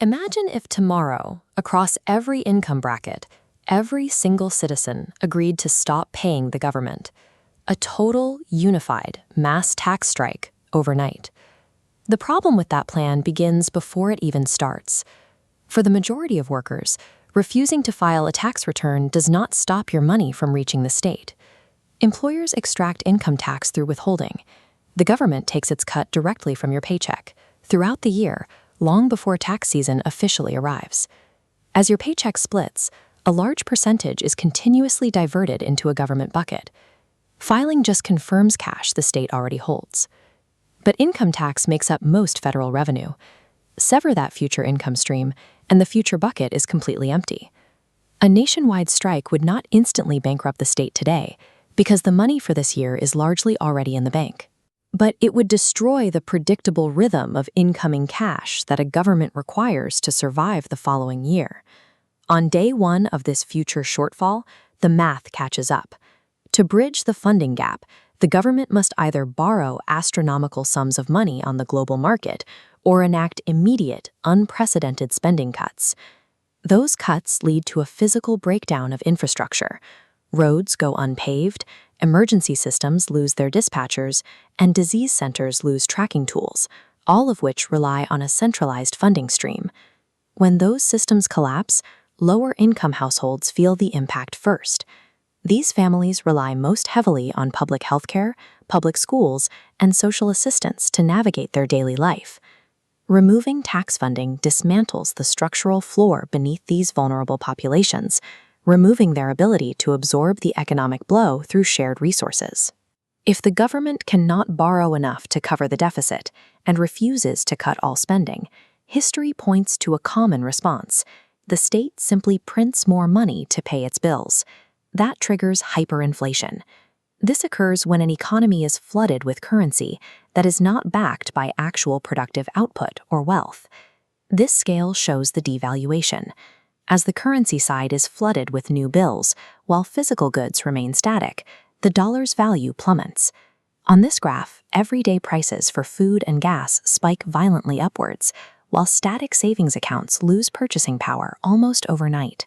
Imagine if tomorrow, across every income bracket, every single citizen agreed to stop paying the government. A total, unified, mass tax strike overnight. The problem with that plan begins before it even starts. For the majority of workers, refusing to file a tax return does not stop your money from reaching the state. Employers extract income tax through withholding. The government takes its cut directly from your paycheck, throughout the year, long before tax season officially arrives. As your paycheck splits, a large percentage is continuously diverted into a government bucket. Filing just confirms cash the state already holds. But income tax makes up most federal revenue. Sever that future income stream, and the future bucket is completely empty. A nationwide strike would not instantly bankrupt the state today, because the money for this year is largely already in the bank. But it would destroy the predictable rhythm of incoming cash that a government requires to survive the following year. On day one of this future shortfall, the math catches up. To bridge the funding gap, the government must either borrow astronomical sums of money on the global market or enact immediate, unprecedented spending cuts. Those cuts lead to a physical breakdown of infrastructure. Roads go unpaved, emergency systems lose their dispatchers, and disease centers lose tracking tools, all of which rely on a centralized funding stream. When those systems collapse, lower-income households feel the impact first. These families rely most heavily on public healthcare, public schools, and social assistance to navigate their daily life. Removing tax funding dismantles the structural floor beneath these vulnerable populations, removing their ability to absorb the economic blow through shared resources. If the government cannot borrow enough to cover the deficit and refuses to cut all spending, history points to a common response. The state simply prints more money to pay its bills. That triggers hyperinflation. This occurs when an economy is flooded with currency that is not backed by actual productive output or wealth. This scale shows the devaluation. As the currency side is flooded with new bills, while physical goods remain static, the dollar's value plummets. On this graph, everyday prices for food and gas spike violently upwards, while static savings accounts lose purchasing power almost overnight.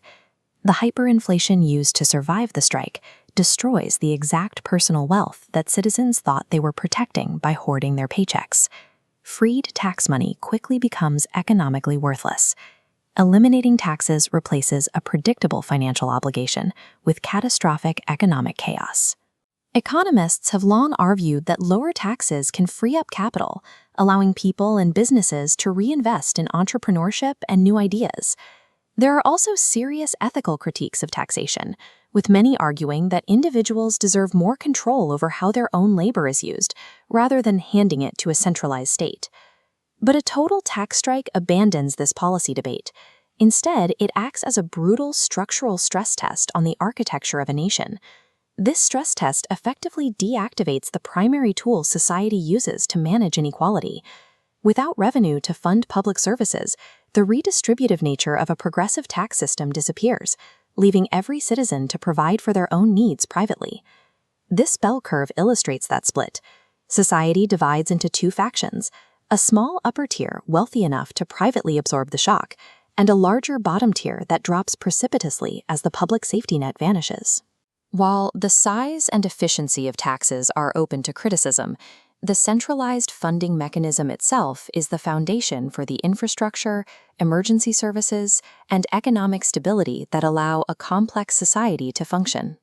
The hyperinflation used to survive the strike destroys the exact personal wealth that citizens thought they were protecting by hoarding their paychecks. Freed tax money quickly becomes economically worthless. Eliminating taxes replaces a predictable financial obligation with catastrophic economic chaos. Economists have long argued that lower taxes can free up capital, allowing people and businesses to reinvest in entrepreneurship and new ideas. There are also serious ethical critiques of taxation, with many arguing that individuals deserve more control over how their own labor is used, rather than handing it to a centralized state. But a total tax strike abandons this policy debate. Instead, it acts as a brutal structural stress test on the architecture of a nation. This stress test effectively deactivates the primary tool society uses to manage inequality. Without revenue to fund public services, the redistributive nature of a progressive tax system disappears, leaving every citizen to provide for their own needs privately. This bell curve illustrates that split. Society divides into two factions: a small upper tier wealthy enough to privately absorb the shock, and a larger bottom tier that drops precipitously as the public safety net vanishes. While the size and efficiency of taxes are open to criticism, the centralized funding mechanism itself is the foundation for the infrastructure, emergency services, and economic stability that allow a complex society to function.